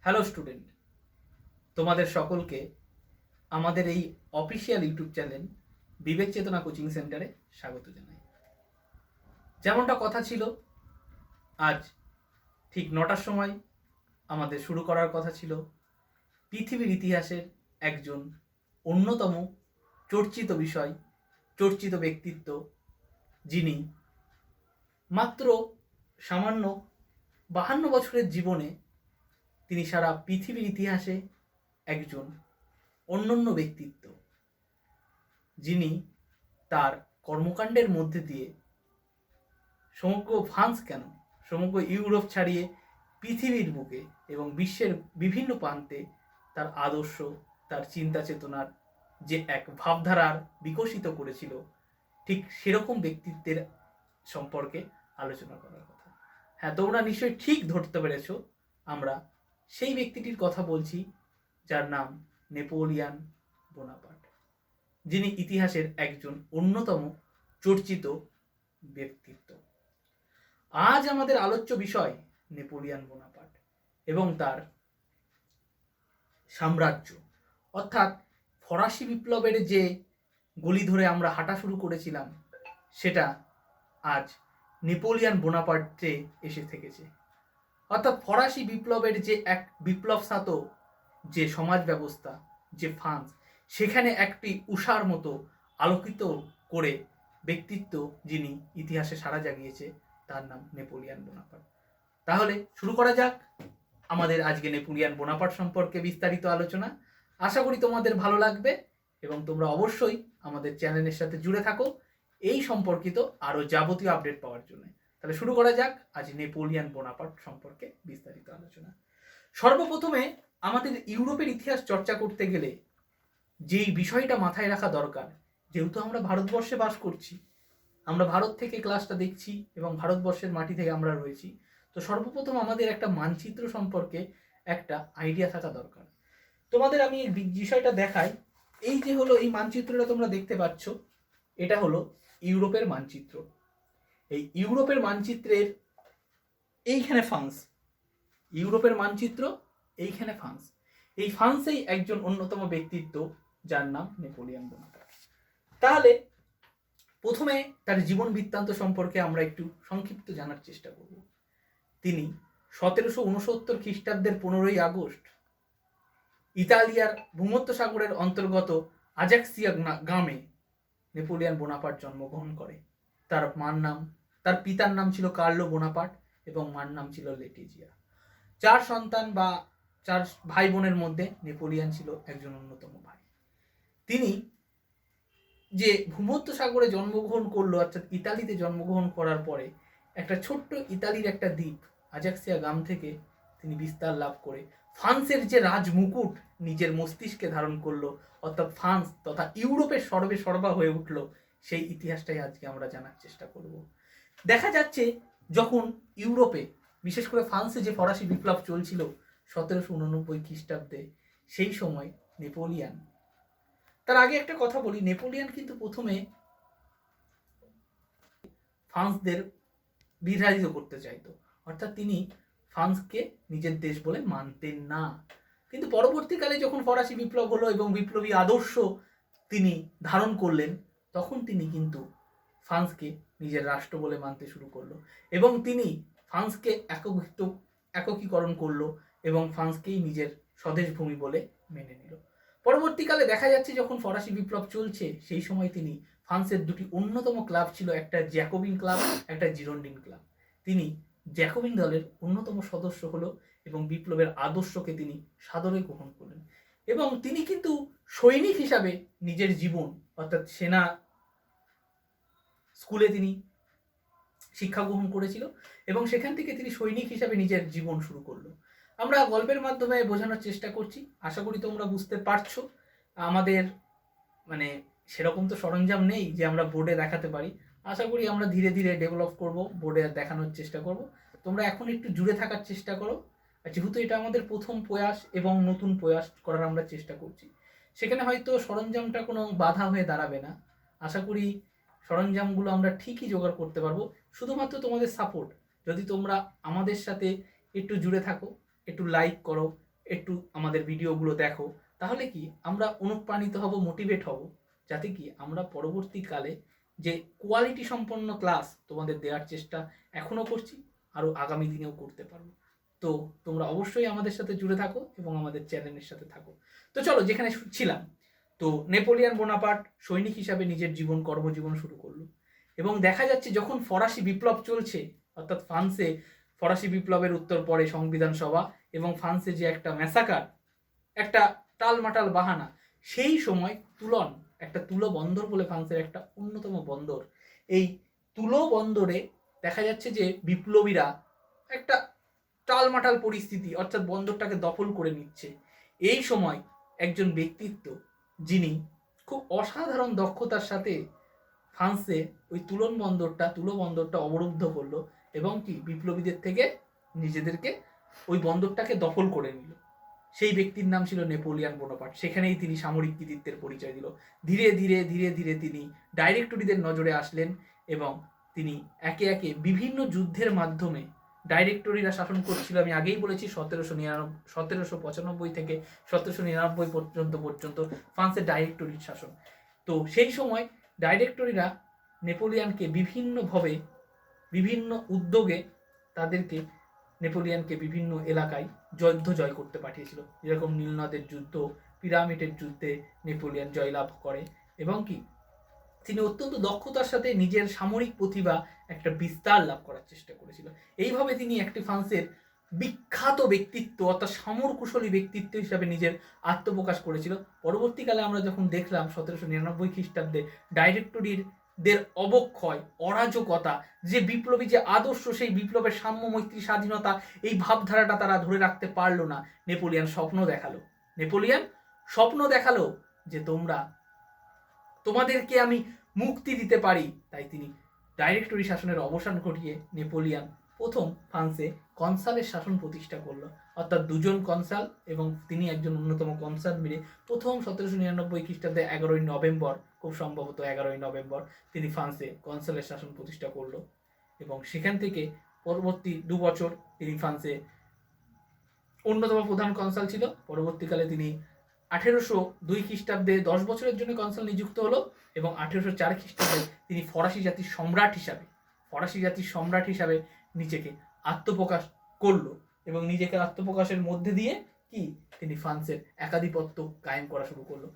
Hello student, তোমাদের সকলকে আমাদের এই অফিসিয়াল ইউটিউব চ্যানেল বিবেক চেতনা কোচিং সেন্টারে স্বাগত জানাই। যেমনটা কথা ছিল, আজ ঠিক 9টার সময় আমাদের শুরু করার কথা ছিল পৃথিবীর ইতিহাসের একজন অন্যতম চর্চিত বিষয়, চর্চিত ব্যক্তিত্ব, যিনি মাত্র সামান্য 52 বছরের জীবনে তিনি সারা পৃথিবীর ইতিহাসে একজন অনন্য ব্যক্তিত্ব, যিনি তার কর্মকাণ্ডের মধ্যে দিয়ে সমগ্র ফ্রান্স কেন সমগ্র ইউরোপ ছাড়িয়ে পৃথিবীর বুকে এবং বিশ্বের বিভিন্ন প্রান্তে তার আদর্শ, তার চিন্তা চেতনার যে এক ভাবধারার বিকশিত করেছিল, ঠিক সেরকম ব্যক্তিত্বের সম্পর্কে আলোচনা করার কথা। হ্যাঁ, তোমরা নিশ্চয়ই ঠিক ধরতে পেরেছ, আমরা সেই ব্যক্তিটির কথা বলছি যার নাম নেপোলিয়ান বোনাপার্ট, যিনি ইতিহাসের একজন অন্যতম চর্চিত ব্যক্তিত্ব। আজ আমাদের আলোচ্য বিষয় নেপোলিয়ান বোনাপার্ট এবং তার সাম্রাজ্য, অর্থাৎ ফরাসি বিপ্লবের যে গলি ধরে আমরা হাঁটা শুরু করেছিলাম, সেটা আজ নেপোলিয়ান বোনাপার্টে এসে থেকেছে। অর্থাৎ ফরাসি বিপ্লবের যে এক বিপ্লবসাত যে সমাজ ব্যবস্থা, যে ফ্রান্স, সেখানে একটি উষার মতো আলোকিত করে ব্যক্তিত্ব যিনি ইতিহাসে সাড়া জাগিয়েছে, তার নাম নেপোলিয়ান বোনাপার্ট। তাহলে শুরু করা যাক আমাদের আজকে নেপোলিয়ান বোনাপার্ট সম্পর্কে বিস্তারিত আলোচনা। আশা করি তোমাদের ভালো লাগবে এবং তোমরা অবশ্যই আমাদের চ্যানেলের সাথে জুড়ে থাকো এই সম্পর্কিত আরও যাবতীয় আপডেট পাওয়ার জন্য। তাহলে শুরু করা যাক আজ নেপোলিয়ান বোনাপার্ট সম্পর্কে বিস্তারিত আলোচনা। সর্বপ্রথমে আমাদের ইউরোপের ইতিহাস চর্চা করতে গেলে যেই বিষয়টা মাথায় রাখা দরকার, যেহেতু আমরা ভারতবর্ষে বাস করছি, আমরা ভারত থেকে ক্লাসটা দেখছি এবং ভারতবর্ষের মাটি থেকে আমরা রয়েছি, তো সর্বপ্রথম আমাদের একটা মানচিত্র সম্পর্কে একটা আইডিয়া থাকা দরকার। তোমাদের আমি এই বিষয়টা দেখাই। এই যে হলো এই মানচিত্রটা তোমরা দেখতে পাচ্ছ, এটা হলো ইউরোপের মানচিত্র। এই ইউরোপের মানচিত্রের এইখানে ফ্রান্স, ইউরোপের মানচিত্র এইখানে ফ্রান্স, এই ফ্রান্সেই একজন অন্যতম ব্যক্তিত্ব যার নাম নেপোলিয়ান বোনাপার্ট। তাহলে প্রথমে তার জীবন বৃত্তান্ত সম্পর্কে আমরা একটু সংক্ষিপ্ত জানার চেষ্টা করব। তিনি 1769 খ্রিস্টাব্দের 15ই আগস্ট ইতালিয়ার ভূমধ্যসাগরের অন্তর্গত আজাক্সিয়া গ্রামে নেপোলিয়ান বোনাপার্ট জন্মগ্রহণ করে। তার পিতার নাম ছিল কার্লো বোনাপার্ট এবং মার নাম ছিল লেটিজিয়া। 4 সন্তান বা 4 ভাই বোনের মধ্যে নেপোলিয়ান ছিল একজন অন্যতম ভাই। তিনি যে ভূমধ্যসাগরে জন্মগ্রহণ করলো, অর্থাৎ ইতালিতে জন্মগ্রহণ করার পরে একটা ছোট্ট ইতালির একটা দ্বীপ আজাক্সিয়া গ্রাম থেকে তিনি বিস্তার লাভ করে ফ্রান্সের যে রাজমুকুট নিজের মস্তিষ্কে ধারণ করলো, অর্থাৎ ফ্রান্স তথা ইউরোপের সর্বে সর্বা হয়ে উঠলো, সেই ইতিহাসটাই আজকে আমরা জানার চেষ্টা করব। দেখা যাচ্ছে যখন ইউরোপে, বিশেষ করে ফ্রান্সে যে ফরাসি বিপ্লব চলছিল 1789 খ্রিস্টাব্দে, সেই সময় নেপোলিয়ান, তার আগে একটা কথা বলি, নেপোলিয়ান কিন্তু প্রথমে ফ্রান্সদের বিতাড়িত করতে চাইতো, অর্থাৎ তিনি ফ্রান্সকে নিজের দেশ বলে মানতেন না। কিন্তু পরবর্তীকালে যখন ফরাসি বিপ্লব হলো এবং বিপ্লবী আদর্শ তিনি ধারণ করলেন, তখন তিনি কিন্তু ফ্রান্সকে নিজের রাষ্ট্র বলে মানতে শুরু করলো এবং তিনি ফ্রান্সকে একীকরণ করলো এবং ফ্রান্সকেই নিজের স্বদেশ ভূমি বলে মেনে নিল। পরবর্তীকালে দেখা যাচ্ছে যখন ফরাসি বিপ্লব চলছে, সেই সময় তিনি ফ্রান্সের দুটি অন্যতম ক্লাব ছিল, একটা জ্যাকোবিন ক্লাব, একটা জিরোন্ডিন ক্লাব। তিনি জ্যাকোবিন দলের অন্যতম সদস্য হলো এবং বিপ্লবের আদর্শকে তিনি সাদরে গ্রহণ করলেন এবং তিনি কিন্তু সৈনিক হিসাবে নিজের জীবন, অর্থাৎ সেনা স্কুলে তিনি শিক্ষা গ্রহণ করেছিল এবং সেখান থেকে তিনি সৈনিক হিসাবে নিজের জীবন শুরু করলো। আমরা গল্পের মাধ্যমে বোঝানোর চেষ্টা করছি, আশা করি তোমরা বুঝতে পারছো। আমাদের সেরকম তো সরঞ্জাম নেই যে আমরা বোর্ডে দেখাতে পারি, আশা করি আমরা ধীরে ধীরে ডেভেলপ করব, বোর্ডে দেখানোর চেষ্টা করব। তোমরা এখন একটু জুড়ে থাকার চেষ্টা করো, যেহেতু এটা আমাদের প্রথম প্রয়াস এবং নতুন প্রয়াস করার আমরা চেষ্টা করছি, সেখানে হয়তো সরঞ্জামটা কোনো বাধা হয়ে দাঁড়াবে না। আশা করি সরঞ্জামগুলো আমরা ঠিকই জোগাড় করতে পারবো, শুধুমাত্র তোমাদের সাপোর্ট। যদি তোমরা আমাদের সাথে একটু জুড়ে থাকো, একটু লাইক করো, একটু আমাদের ভিডিওগুলো দেখো, তাহলে কি আমরা অনুপ্রাণিত হব, মোটিভেট হব, যাতে কি আমরা পরবর্তীকালে যে কোয়ালিটি সম্পন্ন ক্লাস তোমাদের দেওয়ার চেষ্টা এখনও করছি, আরও আগামী দিনেও করতে পারবো। তো তোমরা অবশ্যই আমাদের সাথে জুড়ে থাকো এবং আমাদের চ্যানেলের সাথে থাকো। তো চলো, যেখানে ছিলাম, তো নেপোলিয়ান বোনাপার্ট সৈনিক হিসাবে নিজের কর্মজীবন শুরু করলো এবং দেখা যাচ্ছে যখন ফরাসি বিপ্লব চলছে, অর্থাৎ ফ্রান্সে ফরাসি বিপ্লবের উত্তর পরে সংবিধান সভা এবং ফ্রান্সে যে একটা ম্যাসাকার, একটা টালমাটাল বাহানা, সেই সময় একটা তুলো বন্দর বলে ফ্রান্সের একটা অন্যতম বন্দর, এই তুলো বন্দরে দেখা যাচ্ছে যে বিপ্লবীরা একটা টালমাটাল পরিস্থিতি, অর্থাৎ বন্দরটাকে দখল করে নিচ্ছে। এই সময় একজন ব্যক্তিত্ব, যিনি খুব অসাধারণ দক্ষতার সাথে ফ্রান্সে ওই তুলো বন্দরটা অবরুদ্ধ করলো এবং কি বিপ্লবীদের থেকে নিজেদেরকে ওই বন্দরটাকে দখল করে নিল। সেই ব্যক্তির নাম ছিল নেপোলিয়ান বোনাপার্ট। সেখানেই তিনি সামরিক কৃতিত্বের পরিচয় দিল। ধীরে ধীরে ধীরে ধীরে তিনি ডাইরেক্টরিদের নজরে আসলেন এবং তিনি একে একে বিভিন্ন যুদ্ধের মাধ্যমে, ডাইরেক্টরিরা শাসন করছিল, আমি আগেই বলেছি 1795 থেকে 1799 পর্যন্ত ফ্রান্সের ডাইরেক্টরির শাসন। তো সেই সময় ডাইরেক্টরিরা নেপোলিয়ানকে বিভিন্নভাবে, বিভিন্ন উদ্যোগে নেপোলিয়ানকে বিভিন্ন এলাকায় জয় করতে পাঠিয়েছিল। যেরকম নীলনদের যুদ্ধ, পিরামিডের যুদ্ধে নেপোলিয়ান জয়লাভ করে এবং কি তিনি অত্যন্ত দক্ষতার সাথে নিজের সামরিক প্রতিভা একটা বিস্তার লাভ করার চেষ্টা করেছিল। এইভাবে তিনি একটি ফ্রান্সের বিখ্যাত ব্যক্তিত্ব, অর্থাৎ সমরকুশলী ব্যক্তিত্ব হিসাবে নিজের আত্মপ্রকাশ করেছিল। পরবর্তীকালে আমরা যখন দেখলাম 1799 খ্রিস্টাব্দে ডাইরেক্টরিদের অবক্ষয়, অরাজকতা, যে বিপ্লবী যে আদর্শ, সেই বিপ্লবের সাম্য, মৈত্রী, স্বাধীনতা, এই ভাবধারাটা তারা ধরে রাখতে পারলো না। নেপোলিয়ান স্বপ্ন দেখালো যে তোমাদেরকে আমি মুক্তি দিতে পারি। তাই তিনি ডাইরেক্টরি শাসনের অবসান ঘটিয়ে নেপোলিয়ান প্রথম ফ্রান্সে কনসালের শাসন প্রতিষ্ঠা করলো, অর্থাৎ দুজন কনসাল এবং তিনি একজন অন্যতম কনসাল মিলে প্রথম 1799 খ্রিস্টাব্দে 11ই নভেম্বর, খুব সম্ভবত 11ই নভেম্বর, তিনি ফ্রান্সে কনসালের শাসন প্রতিষ্ঠা করলো এবং সেখান থেকে পরবর্তী 2 বছর তিনি ফ্রান্সে অন্যতম প্রধান কনসাল ছিল। পরবর্তীকালে তিনি 1802 খ্রিস্টাব্দে 10 বছরের জন্য কনসাল নিযুক্ত হলো এবং 1804 খ্রিস্টাব্দে তিনি ফরাসি জাতির সম্রাট হিসাবে নিজেকে আত্মপ্রকাশ করলো এবং নিজেকে আত্মপ্রকাশের মধ্যে দিয়ে কি তিনি ফ্রান্সের একাধিপত্য কায়েম করা শুরু করলো।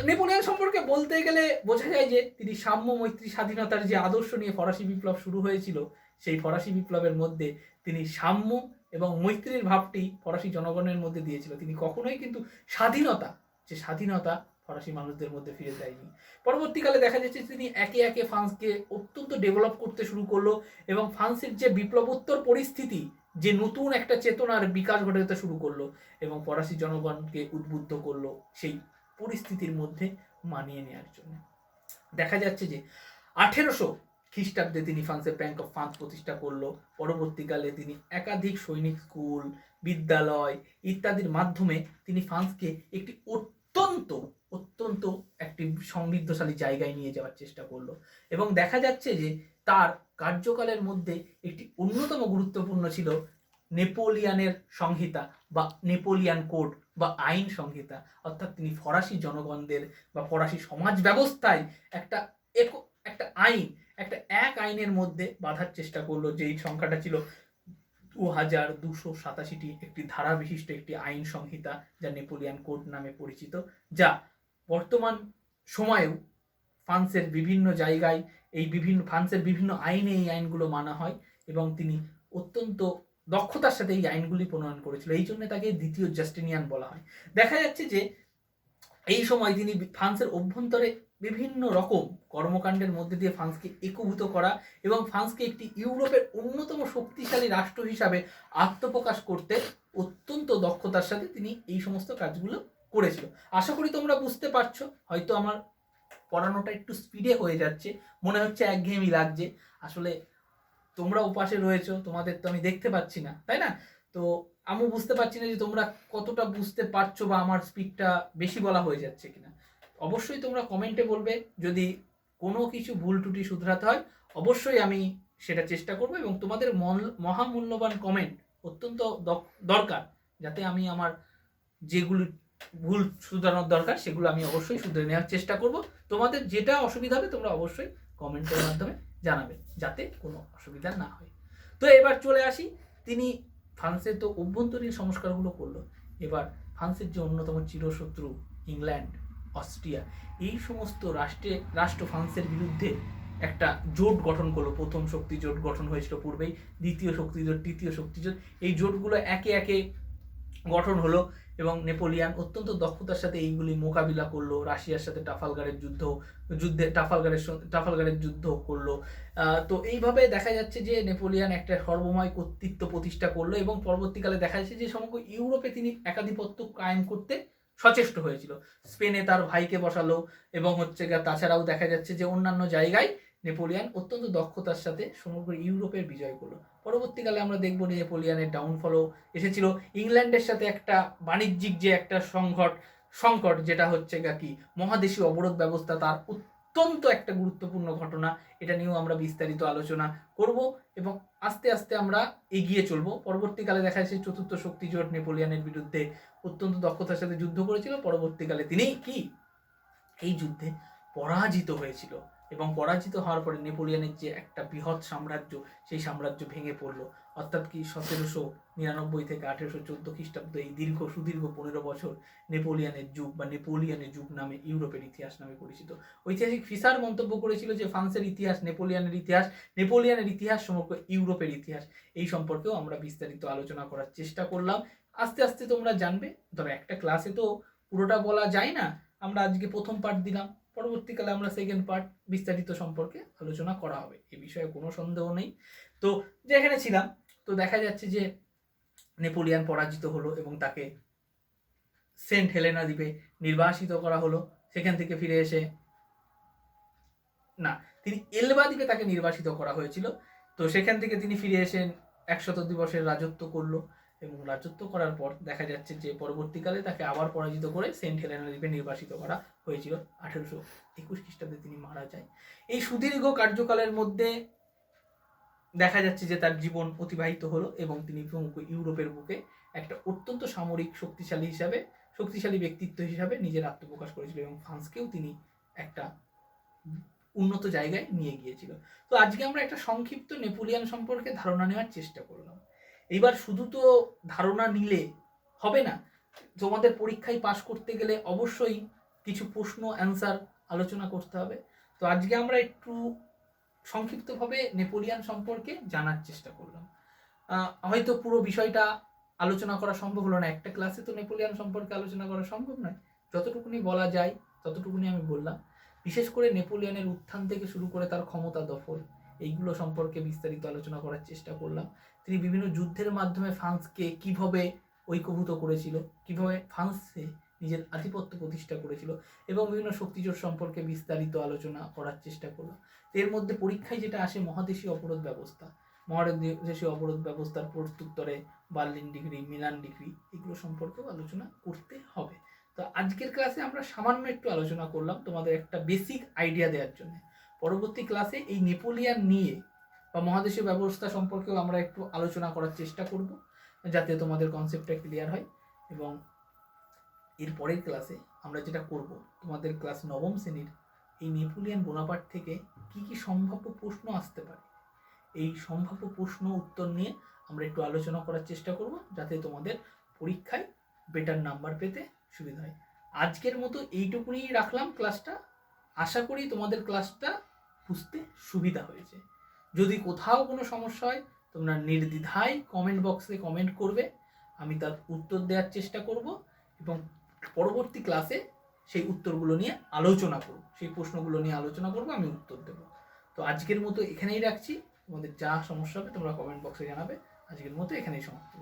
নেপোলিয়ন সম্পর্কে বলতে গেলে বোঝা যায় যে তিনি সাম্য, মৈত্রী, স্বাধীনতার যে আদর্শ নিয়ে ফরাসি বিপ্লব শুরু হয়েছিল, সেই ফরাসি বিপ্লবের মধ্যে তিনি সাম্য এবং মৈত্রীর ভাবটি ফরাসি জনগণের মধ্যে দিয়েছিল। তিনি কখনোই কিন্তু স্বাধীনতা ফরাসি মানুষদের মধ্যে ফিরে দেয়নি। পরবর্তীকালে দেখা যাচ্ছে তিনি একে একে ফ্রান্সকে অত্যন্ত ডেভেলপ করতে শুরু করলো এবং ফ্রান্সের যে বিপ্লবোত্তর পরিস্থিতি, যে নতুন একটা চেতনার বিকাশ ঘটাতে শুরু করলো এবং ফরাসি জনগণকে উদ্বুদ্ধ করলো সেই পরিস্থিতির মধ্যে মানিয়ে নেওয়ার জন্য। দেখা যাচ্ছে যে 1800 খ্রিস্টাব্দে তিনি ফ্রান্সের ব্যাংক অফ ফ্রান্স প্রতিষ্ঠা করলো। পরবর্তীকালে তিনি একাধিক সৈনিক স্কুল, বিদ্যালয় ইত্যাদির মাধ্যমে তিনি ফ্রান্সকে একটি অত্যন্ত একটি সমৃদ্ধশালী জায়গায় নিয়ে যাওয়ার চেষ্টা করলো এবং দেখা যাচ্ছে যে তার কার্যকালের মধ্যে একটি অন্যতম গুরুত্বপূর্ণ ছিল নেপোলিয়ানের সংহিতা বা নেপোলিয়ান কোড বা আইন সংহিতা, অর্থাৎ তিনি ফরাসি জনগণদের বা ফরাসি সমাজ ব্যবস্থায় একটা এক আইনের মধ্যে বাঁধার চেষ্টা করলো, যেই সংখ্যাটা ছিল 2287টি, একটি ধারা বিশিষ্ট একটি আইন সংহিতা, যা নেপোলিয়ান কোড নামে পরিচিত, যা বর্তমান সময়েও ফ্রান্সের বিভিন্ন জায়গায় ফ্রান্সের বিভিন্ন আইনে এই আইনগুলো মানা হয় এবং তিনি অত্যন্ত দক্ষতার সাথে এই আইনগুলি প্রণয়ন করেছিল। এই জন্য তাকে দ্বিতীয় জাস্টিনিয়ান বলা হয়। দেখা যাচ্ছে যে এই সময় তিনি ফ্রান্সের অভ্যন্তরে বিভিন্ন রকম কর্মকাণ্ডের মধ্যে দিয়ে ফ্রান্সকে একীভূত করা এবং ফ্রান্সকে একটি ইউরোপের অন্যতম শক্তিশালী রাষ্ট্র হিসাবে আত্মপ্রকাশ করতে অত্যন্ত দক্ষতার সাথে তিনি এই সমস্ত কাজগুলো করেছিল। আশা করি তোমরা বুঝতে পারছো। হয়তো আমার পড়ানোটা একটু স্পিডে হয়ে যাচ্ছে, মনে হচ্ছে একঘেয়েমি লাগছে, আসলে তোমরা উপাসে রয়েছো, তোমাদের তো আমি দেখতে পাচ্ছি না, তাই না? তো আমি বুঝতে পারছি না যে তোমরা কতটা বুঝতে পারছো বা আমার স্পিডটা বেশি বলা হয়ে যাচ্ছে কিনা। অবশ্যই তোমরা কমেন্টে বলবে, যদি কোনো কিছু ভুল ত্রুটি শুধরাতে হয় অবশ্যই আমি সেটা চেষ্টা করব এবং তোমাদের মহামূল্যবান কমেন্ট অত্যন্ত দরকার, যাতে আমি আমার যেগুলি ভুল শুধরানোর দরকার সেগুলো আমি অবশ্যই শুধরে নেওয়ার চেষ্টা করব। তোমাদের যেটা অসুবিধা হবে তোমরা অবশ্যই কমেন্টের মাধ্যমে জানাবে, যাতে কোনো অসুবিধা না হয়। তো এবার চলে আসি, তিনি ফ্রান্সের তো অভ্যন্তরীণ সংস্কারগুলো করলো। এবার ফ্রান্সের যে অন্যতম চিরশত্রু ইংল্যান্ড, অস্ট্রিয়া, এই সমস্ত রাষ্ট্র ফ্রান্সের বিরুদ্ধে একটা জোট গঠন করলো। প্রথম শক্তি জোট গঠন হয়েছিল পূর্বেই, দ্বিতীয় শক্তি জোট, তৃতীয় শক্তি জোট। এই জোটগুলো একে একে গঠন হলো এবং নেপোলিয়ান অত্যন্ত দক্ষতার সাথে এইগুলি মোকাবিলা করলো। রাশিয়ার সাথে টাফালগারের যুদ্ধ করলো। তো এইভাবে দেখা যাচ্ছে যে নেপোলিয়ান একটা সর্বময় কর্তৃত্ব প্রতিষ্ঠা করলো এবং পরবর্তীকালে দেখা যাচ্ছে যে সমগ্র ইউরোপে তিনি একাধিপত্য কায়েম করতে সচেষ্ট হয়েছিল। স্পেনে তার ভাইকে বসালো এবং তাছাড়াও দেখা যাচ্ছে যে অন্যান্য জায়গায় নেপোলিয়ান অত্যন্ত দক্ষতার সাথে সমগ্র ইউরোপের বিজয় করলো। পরবর্তীকালে আমরা দেখবো নেপোলিয়ানের ডাউনফলও এসেছিল। ইংল্যান্ডের সাথে একটা বাণিজ্যিক যে একটা সংকট যেটা হচ্ছে কি মহাদেশীয় অবরোধ ব্যবস্থা, তার অত্যন্ত একটা গুরুত্বপূর্ণ ঘটনা। এটা নিয়েও আমরা বিস্তারিত আলোচনা করব এবং আস্তে আস্তে আমরা এগিয়ে চলবো। পরবর্তীকালে দেখা যাচ্ছে চতুর্থ শক্তি জোট নেপোলিয়ানের বিরুদ্ধে অত্যন্ত দক্ষতার সাথে যুদ্ধ করেছিল। পরবর্তীকালে তিনি এই যুদ্ধে পরাজিত হয়েছিল এবং পরাজিত হওয়ার পরে নেপোলিয়ানের যে একটা বৃহৎ সাম্রাজ্য, সেই সাম্রাজ্য ভেঙে পড়লো। অর্থাৎ 1799 থেকে 1814 খ্রিস্টাব্দ, এই সুদীর্ঘ 15 বছর নেপোলিয়ানের যুগ নামে ইউরোপের ইতিহাস নামে পরিচিত। ঐতিহাসিক ফিসার মন্তব্য করেছিল যে ফ্রান্সের ইতিহাস নেপোলিয়ানের ইতিহাস সমগ্র ইউরোপের ইতিহাস। এই সম্পর্কেও আমরা বিস্তারিত আলোচনা করার চেষ্টা করলাম। আস্তে আস্তে তোমরা জানবে, তবে একটা ক্লাসে তো পুরোটা বলা যায় না। আমরা আজকে প্রথম পার্ট দিলাম, পরবর্তীকালে আমরা সেকেন্ড পার্ট বিস্তারিত সম্পর্কে আলোচনা করা হবে, এ বিষয়ে কোনো সন্দেহ নেই। তো যেখানে ছিলাম, তো দেখা যাচ্ছে যে নেপোলিয়ান পরাজিত হলো এবং তাকে সেন্ট হেলেনা দ্বীপে নির্বাসিত করা হলো। সেখান থেকে ফিরে এসে তিনি এলবা দ্বীপে তাকে নির্বাসিত করা হয়েছিল। তো সেখান থেকে তিনি ফিরে এসে 100 দিবসের রাজত্ব করলো এবং রাজত্ব করার পর দেখা যাচ্ছে যে পরবর্তীকালে তাকে আবার পরাজিত করে সেন্ট হেলেনা দ্বীপে নির্বাসিত করা হয়েছিল। 1821 খ্রিস্টাব্দে তিনি মারা যায়। এই সুদীর্ঘ কার্যকালের মধ্যে দেখা যাচ্ছে যে তার জীবন অতিবাহিত হলো এবং তিনি ইউরোপের বুকে একটা অত্যন্ত সামরিক শক্তিশালী ব্যক্তিত্ব হিসাবে নিজের আত্মপ্রকাশ করেছিল এবং ফ্রান্সকেও তিনি একটা উন্নত জায়গায় নিয়ে গিয়েছিল। তো আজকে আমরা একটা সংক্ষিপ্ত নেপোলিয়ান সম্পর্কে ধারণা নেওয়ার চেষ্টা করলাম। এবার শুধু তো ধারণা নিলে হবে না, তোমাদের পরীক্ষায় পাশ করতে গেলে অবশ্যই কিছু প্রশ্ন অ্যান্সার আলোচনা করতে হবে। তো আজকে আমরা একটু সংক্ষিপ্তভাবে নেপোলিয়ান সম্পর্কে জানার চেষ্টা করলাম। হয়তো পুরো বিষয়টা আলোচনা করা সম্ভব হলো না, একটা ক্লাসে তো নেপোলিয়ান সম্পর্কে আলোচনা করা সম্ভব নয়। যতটুকুনি বলা যায় ততটুকুনি আমি বললাম। বিশেষ করে নেপোলিয়ানের উত্থান থেকে শুরু করে তার ক্ষমতা দখল, এইগুলো সম্পর্কে বিস্তারিত আলোচনা করার চেষ্টা করলাম। তিনি বিভিন্ন যুদ্ধের মাধ্যমে ফ্রান্সকে কিভাবে ঐক্যভূত করেছিল, কিভাবে ফ্রান্সে নিজের আধিপত্য প্রতিষ্ঠা করেছিল এবং বিভিন্ন শক্তিজোট সম্পর্কে বিস্তারিত আলোচনা করার চেষ্টা করলাম। এর মধ্যে পরীক্ষায় যেটা আসে মহাদেশীয় অবরোধ ব্যবস্থার প্রত্যুত্তরে বার্লিন ডিগ্রি, মিলান ডিগ্রি, এগুলো সম্পর্কেও আলোচনা করতে হবে। তো আজকের ক্লাসে আমরা সামান্য একটু আলোচনা করলাম তোমাদের একটা বেসিক আইডিয়া দেওয়ার জন্য। পরবর্তী ক্লাসে এই নেপোলিয়ান নিয়ে বা মহাদেশীয় ব্যবস্থা সম্পর্কেও আমরা একটু আলোচনা করার চেষ্টা করব, যাতে তোমাদের কনসেপ্টটা ক্লিয়ার হয়। এবং এর পরের ক্লাসে আমরা যেটা করব, তোমাদের ক্লাস 9ম শ্রেণীর এই নেপোলিয়ান বোনাপার্ট থেকে কি কি সম্ভাব্য প্রশ্ন আসতে পারে, এই সম্ভাব্য প্রশ্ন উত্তর নিয়ে আমরা একটু আলোচনা করার চেষ্টা করব, যাতে তোমাদের পরীক্ষায় বেটার নাম্বার পেতে সুবিধা হয়। আজকের মতো এইটুকুনি রাখলাম ক্লাসটা। আশা করি তোমাদের ক্লাসটা বুঝতে সুবিধা হয়েছে। যদি কোথাও কোনো সমস্যা হয় তোমরা নির্দ্বিধায় কমেন্ট বক্সে কমেন্ট করবে, আমি তার উত্তর দেওয়ার চেষ্টা করব এবং পরবর্তী ক্লাসে সেই উত্তরগুলো নিয়ে আলোচনা করব, সেই প্রশ্নগুলো নিয়ে আলোচনা করব, আমি উত্তর দেব। তো আজকের মতো এখানেই রাখছি। তোমাদের যা সমস্যা হবে তোমরা কমেন্ট বক্সে জানাবে। আজকের মতো এখানেই সমাপ্ত।